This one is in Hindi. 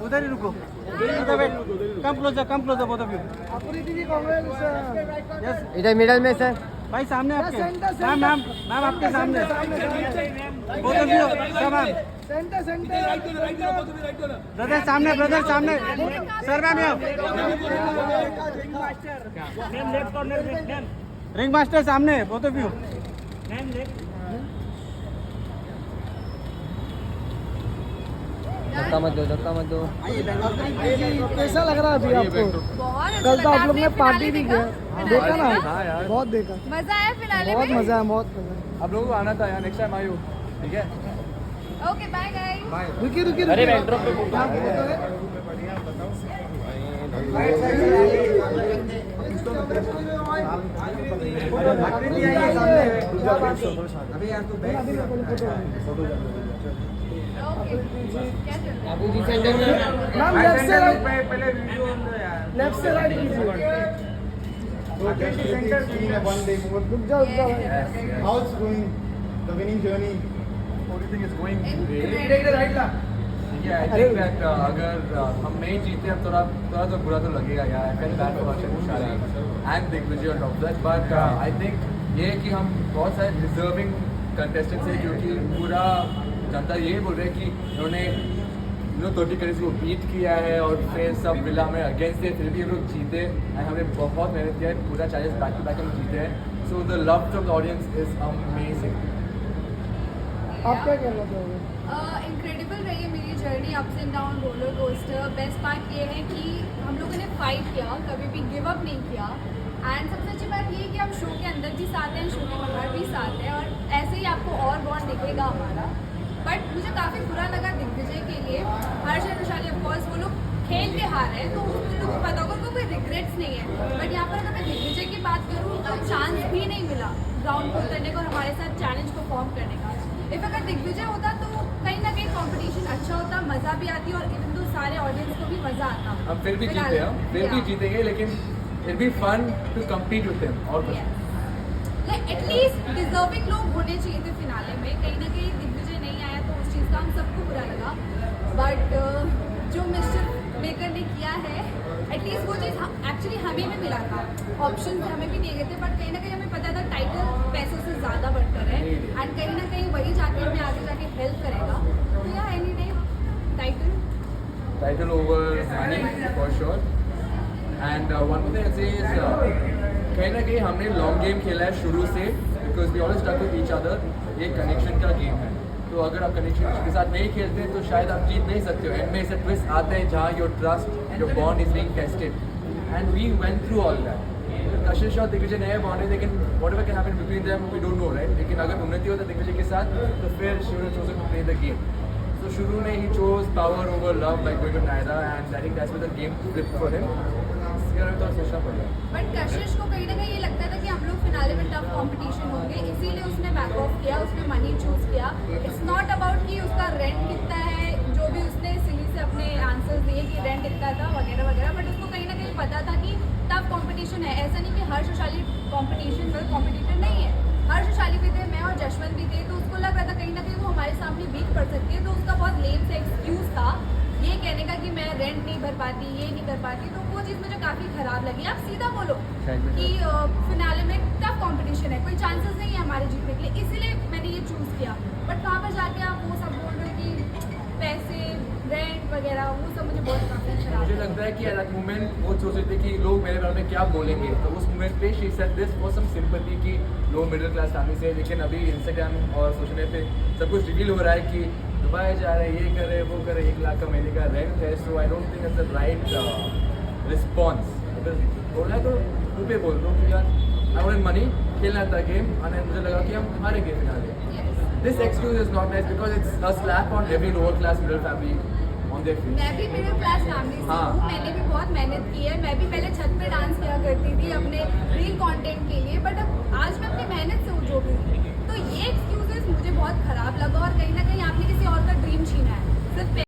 उधर ही रुको come closer both of you इधर मिडल में सर भाई सामने आपके मैम आपके सामने both of you ma'am brother सामने सर मैम रिंग मास्टर सामने बोथ ऑफ यू धक्का मत दो कैसा लग रहा है अभी आपको? कल तो आप लोग ने पार्टी भी किया, देखा ना? बहुत देखा, मजा आया फिनाले बहुत में। मजा है, बहुत मजा है। आप लोगों को आना था यार, नेक्स्ट टाइम आइयो, ठीक है? Okay bye guys. रुकिए अरे बैकड्रॉप पे अबू जी सेंटर में मैम लेफ्ट से राइट कीजिए। One day more. रुक जाओ How it's going? The winning journey. Everything is going great. Yeah, I think that अगर हम नहीं जीते अब थोड़ा तो बुरा तो लगेगा यार। I felt bad for Harshad Kushali and Digvijay on top of that, but I think ये है कि हम बहुत सारे deserving contestants हैं क्योंकि पूरा जनता ये बोल रहे हैं कि उन्होंने 30 करेज को बीट किया है और फिर सब विला में अगेंस्ट थे, फिर भी हम लोग जीते एंड हमने बहुत मेहनत किया है, पूरा चैलेंज बैक टू बैक हम जीते हैं। So the love from the audience is amazing. आप क्या कहना चाहोगे? इनक्रेडिबल रही है मेरी journey, ups and down, roller coaster. Best part ये है कि हम लोगों ने फाइट किया, कभी भी गिव अप नहीं किया एंड सबसे अच्छी बात ये है कि हम शो के अंदर भी साथ हैं, शो के बाहर भी साथ हैं और ऐसे ही आपको और बॉन्ड दिखेगा हमारा। बट मुझे काफ़ी बुरा लगा दिग्विजय के लिए। हर्षद कुशाली ऑफकोर्स वो लोग खेल के हार रहे हैं तो उन लोगों को पता होगा उनको कोई रिग्रेट्स नहीं है, बट यहाँ पर अगर मैं दिग्विजय की बात करूँ तो चांस भी नहीं मिला ग्राउंड पर उतरने को और हमारे साथ चैलेंज परफॉर्म करने का। इफ अगर दिग्विजय होता तो कहीं ना कहीं कंपटीशन अच्छा होता, मज़ा भी आती और इवन तो सारे ऑडियंस को भी मज़ा आता। हम फिर भी जीते हैं, फिर भी जीतेंगे, लेकिन it be fun to compete with them और कुछ एटलीस्ट डिजर्विंग लोग होने चाहिए थे फिनाले में। कहीं ना कहीं दिग्विजय नहीं आया तो उस चीज़ का हम सबको बुरा लगा, बट जो मिस्टर मेकर ने किया है एटलीस्ट वो चीज़ एक्चुअली हमें भी मिला था। ऑप्शन हमें भी दिए गए थे बट कहीं ना कहीं हमें पता था टाइटल पैसों से ज़्यादा बढ़कर है एंड कहीं ना कहीं वही जाके हमें आगे जाके हेल्प करेगा। तो या any day title over money for sure. And one more thing is कहीं ना कहीं हमने लॉन्ग गेम खेला है शुरू से, because we always stuck with each other. ये कनेक्शन का गेम है, तो अगर आप कनेक्शन के साथ नहीं खेलते तो शायद आप जीत नहीं सकते हो। एंड में ऐसे ट्विस्ट आते हैं जहाँ your trust, your bond is being tested and we went through all that. Kashish और दिग्विजय नए बॉन्ड है, लेकिन whatever can happen between them we don't know right. लेकिन अगर उन्नति होता दिग्विजय के साथ तो फिर she would have chosen to play the game. So शुरू में ही chose power over love by going to Naira and I think that's where the game flipped for him. इसके बारे में थोड़ा सोचना पड़ेगा। बट कशिश को कहीं ना कहीं ये लगता था कि हम लोग फिनाले में टफ कंपटीशन होंगे, इसीलिए उसने बैक ऑफ किया, उसने मनी चूज किया। इट्स नॉट अबाउट कि उसका रेंट कितना है, जो भी उसने सिली से अपने आंसर्स दिए कि रेंट इतना था वगैरह वगैरह, बट उसको कहीं ना कहीं पता था कि टफ कंपटीशन है। ऐसा नहीं कि हर्ष कुशाली कॉम्पिटिटर नहीं है, हर्ष कुशाली भी थे, मैं और जशवंत भी थे, तो उसको लग रहा था कहीं ना कहीं वो हमारे सामने वीक पड़ सकती है। तो उसका बहुत लेम से एक्सक्यूज था ये कहने का कि मैं रेंट नहीं भर पाती, ये नहीं कर पाती, तो वो चीज़ मुझे काफ़ी ख़राब लगी। आप सीधा बोलो कि फिनाले में टफ कंपटीशन है, कोई चांसेस नहीं है हमारे जीतने के लिए, इसीलिए मैंने ये चूज़ किया। बट वहाँ पर जाके आप वो सब बोल रहे कि पैसे, रेंट वगैरह, वो सब मुझे बहुत काफ़ी खराब। मुझे लगता है कि एट दैट मोमेंट वो सोच रहे थे कि लोग मेरे बारे में क्या बोलेंगे, तो उस मोमेंट पे she said this for some sympathy कि लो मिडिल क्लास फैमिली से। लेकिन अभी इंस्टाग्राम और सोशल मीडिया पे सब कुछ रिवील हो रहा है कि दुबई जा रहे हैं, ये कर रहे, वो कर रहे, 1 लाख का महीने का रेंट है। So I don't think it's the right response. बोलना है तो मुँह पे बोल दो कि यार आई वांट मनी, खेलना था गेम और मुझे लगा कि हम हारेंगे finale. This excuse is not nice because it's a slap on every lower class middle family on their face. मैं भी मिडिल क्लास फैमिली से हूँ, मैंने भी बहुत मेहनत की है। मैं भी पहले छत पे डांस किया करती थी अपने रील कंटेंट के लिए, बट अब आज मैं अपनी मेहनत से हूँ जो भी। तो ये एक्सक्यूजेस मुझे बहुत खराब लगा और कहीं ना कहीं आपने किसी और का ड्रीम छीना है सिर्फ